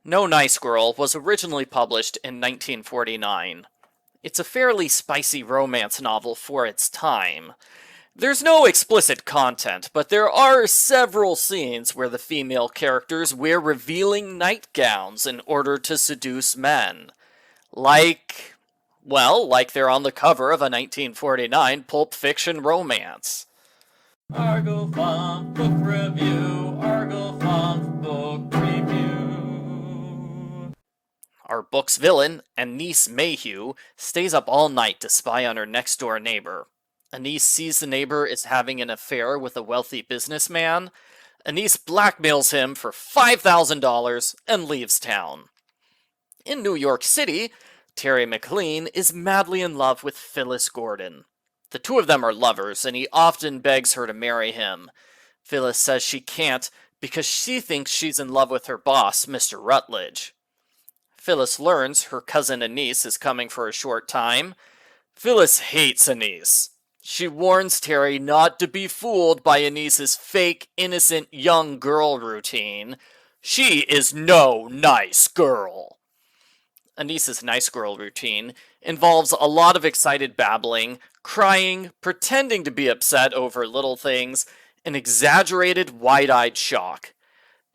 No Nice Girl was originally published in 1949. It's a fairly spicy romance novel for its time. There's no explicit content, but there are several scenes where the female characters wear revealing nightgowns in order to seduce men. Like, like they're on the cover of a 1949 Pulp Fiction romance. Argo Funk Book Review. Argo Funk Book Review. Our book's villain, Anice Mayhew, stays up all night to spy on her next door neighbor. Anice sees the neighbor is having an affair with a wealthy businessman. Anice blackmails him for $5,000 and leaves town. In New York City, Terry McLean is madly in love with Phyllis Gordon. The two of them are lovers, and he often begs her to marry him. Phyllis says she can't because she thinks she's in love with her boss, Mr. Rutledge. Phyllis learns her cousin Anice is coming for a short time. Phyllis hates Anice. She warns Terry not to be fooled by Anice's fake, innocent young girl routine. She is no nice girl. Anice's nice girl routine involves a lot of excited babbling, crying, pretending to be upset over little things, and exaggerated wide-eyed shock.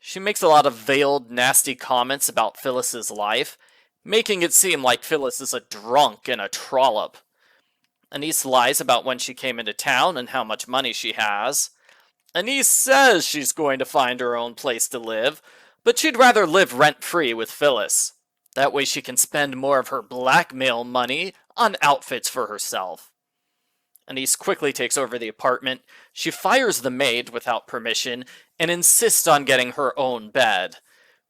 She makes a lot of veiled, nasty comments about Phyllis's life, making it seem like Phyllis is a drunk and a trollop. Anice lies about when she came into town and how much money she has. Anice says she's going to find her own place to live, but she'd rather live rent-free with Phyllis. That way she can spend more of her blackmail money on outfits for herself. Anice quickly takes over the apartment. She fires the maid without permission and insists on getting her own bed.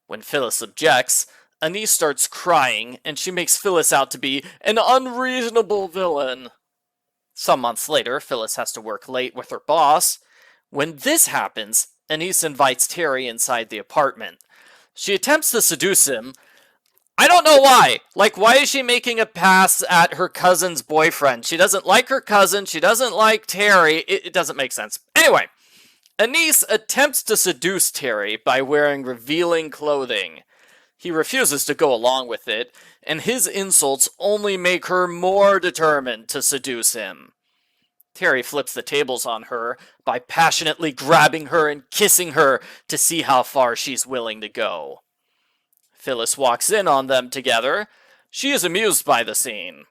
When Phyllis objects, Anice starts crying and she makes Phyllis out to be an unreasonable villain. Some months later, Phyllis has to work late with her boss. When this happens, Anice invites Terry inside the apartment. She attempts to seduce him. I don't know why. Why is she making a pass at her cousin's boyfriend? She doesn't like her cousin. She doesn't like Terry. It doesn't make sense. Anyway, Anice attempts to seduce Terry by wearing revealing clothing. He refuses to go along with it, and his insults only make her more determined to seduce him. Terry flips the tables on her by passionately grabbing her and kissing her to see how far she's willing to go. Phyllis walks in on them together. She is amused by the scene.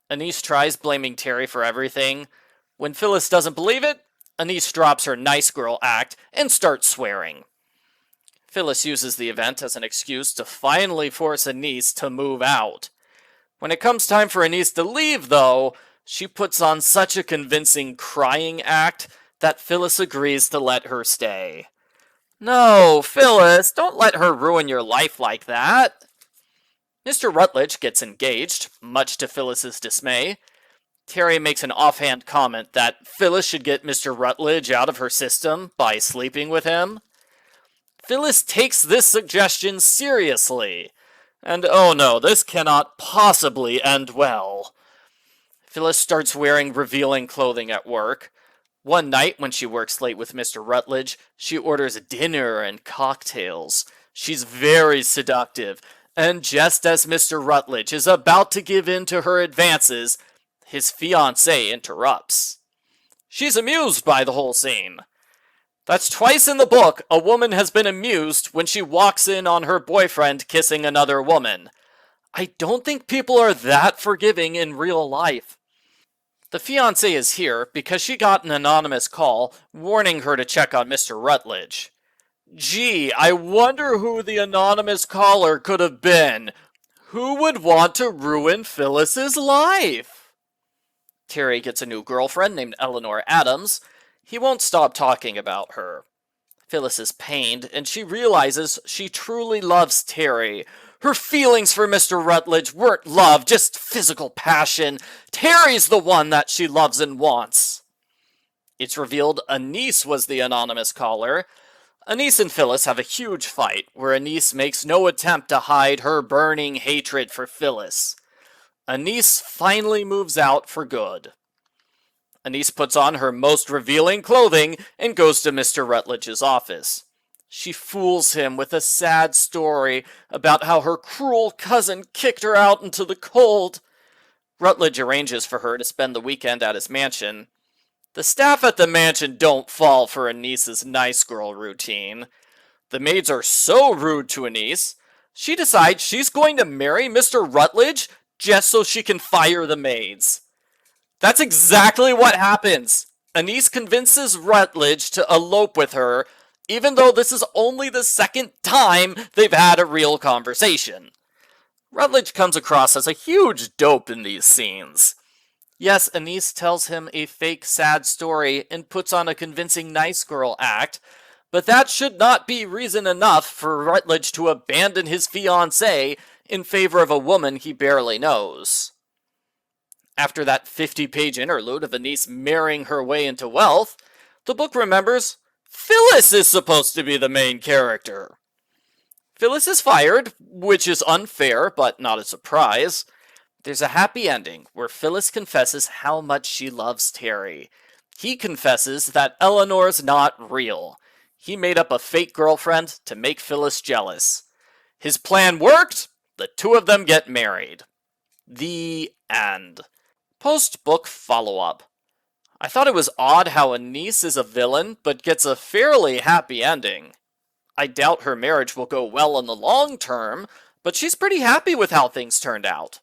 Anice tries blaming Terry for everything. When Phyllis doesn't believe it, Anice drops her nice girl act and starts swearing. Phyllis uses the event as an excuse to finally force Anice to move out. When it comes time for Anice to leave, though, she puts on such a convincing crying act that Phyllis agrees to let her stay. No, Phyllis, don't let her ruin your life like that. Mr. Rutledge gets engaged, much to Phyllis's dismay. Terry makes an offhand comment that Phyllis should get Mr. Rutledge out of her system by sleeping with him. Phyllis takes this suggestion seriously, and oh no, this cannot possibly end well. Phyllis starts wearing revealing clothing at work. One night, when she works late with Mr. Rutledge, she orders dinner and cocktails. She's very seductive, and just as Mr. Rutledge is about to give in to her advances, his fiancée interrupts. She's amused by the whole scene. That's twice in the book a woman has been amused when she walks in on her boyfriend kissing another woman. I don't think people are that forgiving in real life. The fiancée is here because she got an anonymous call warning her to check on Mr. Rutledge. Gee, I wonder who the anonymous caller could have been. Who would want to ruin Phyllis's life? Terry gets a new girlfriend named Eleanor Adams. He won't stop talking about her. Phyllis is pained, and she realizes she truly loves Terry. Her feelings for Mr. Rutledge weren't love, just physical passion. Terry's the one that she loves and wants. It's revealed Anice was the anonymous caller. Anice and Phyllis have a huge fight, where Anice makes no attempt to hide her burning hatred for Phyllis. Anice finally moves out for good. Anice puts on her most revealing clothing and goes to Mr. Rutledge's office. She fools him with a sad story about how her cruel cousin kicked her out into the cold. Rutledge arranges for her to spend the weekend at his mansion. The staff at the mansion don't fall for Anice's nice girl routine. The maids are so rude to Anice, she decides she's going to marry Mr. Rutledge just so she can fire the maids. That's exactly what happens. Anice convinces Rutledge to elope with her, even though this is only the second time they've had a real conversation. Rutledge comes across as a huge dope in these scenes. Yes, Anice tells him a fake sad story and puts on a convincing nice girl act, but that should not be reason enough for Rutledge to abandon his fiancée in favor of a woman he barely knows. After that 50-page interlude of Anice marrying her way into wealth, the book remembers Phyllis is supposed to be the main character. Phyllis is fired, which is unfair, but not a surprise. There's a happy ending where Phyllis confesses how much she loves Terry. He confesses that Eleanor's not real. He made up a fake girlfriend to make Phyllis jealous. His plan worked. The two of them get married. The end. Post-book follow-up. I thought it was odd how Anice is a villain, but gets a fairly happy ending. I doubt her marriage will go well in the long term, but she's pretty happy with how things turned out.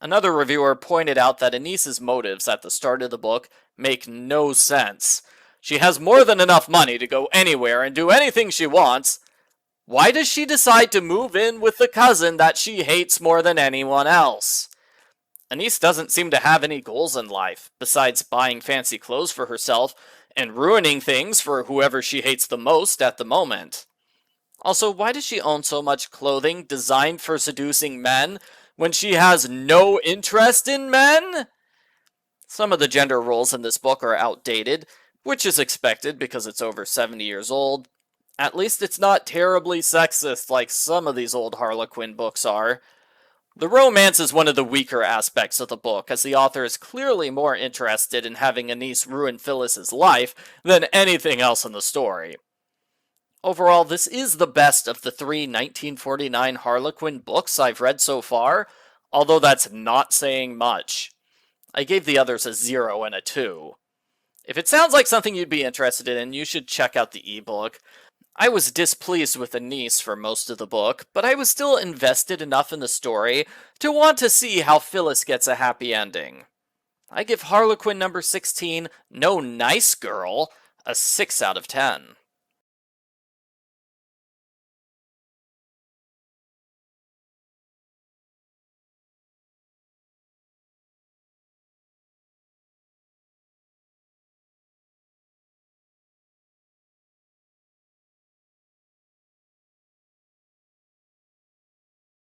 Another reviewer pointed out that Anice's motives at the start of the book make no sense. She has more than enough money to go anywhere and do anything she wants. Why does she decide to move in with the cousin that she hates more than anyone else? Anice doesn't seem to have any goals in life, besides buying fancy clothes for herself and ruining things for whoever she hates the most at the moment. Also, why does she own so much clothing designed for seducing men when she has no interest in men? Some of the gender roles in this book are outdated, which is expected because it's over 70 years old. At least it's not terribly sexist like some of these old Harlequin books are. The romance is one of the weaker aspects of the book, as the author is clearly more interested in having Anice ruin Phyllis's life than anything else in the story. Overall, this is the best of the 3 1949 Harlequin books I've read so far, although that's not saying much. I gave the others a 0 and a 2. If it sounds like something you'd be interested in, you should check out the ebook. I was displeased with Anice for most of the book, but I was still invested enough in the story to want to see how Phyllis gets a happy ending. I give Harlequin number 16, No Nice Girl, a 6 out of 10.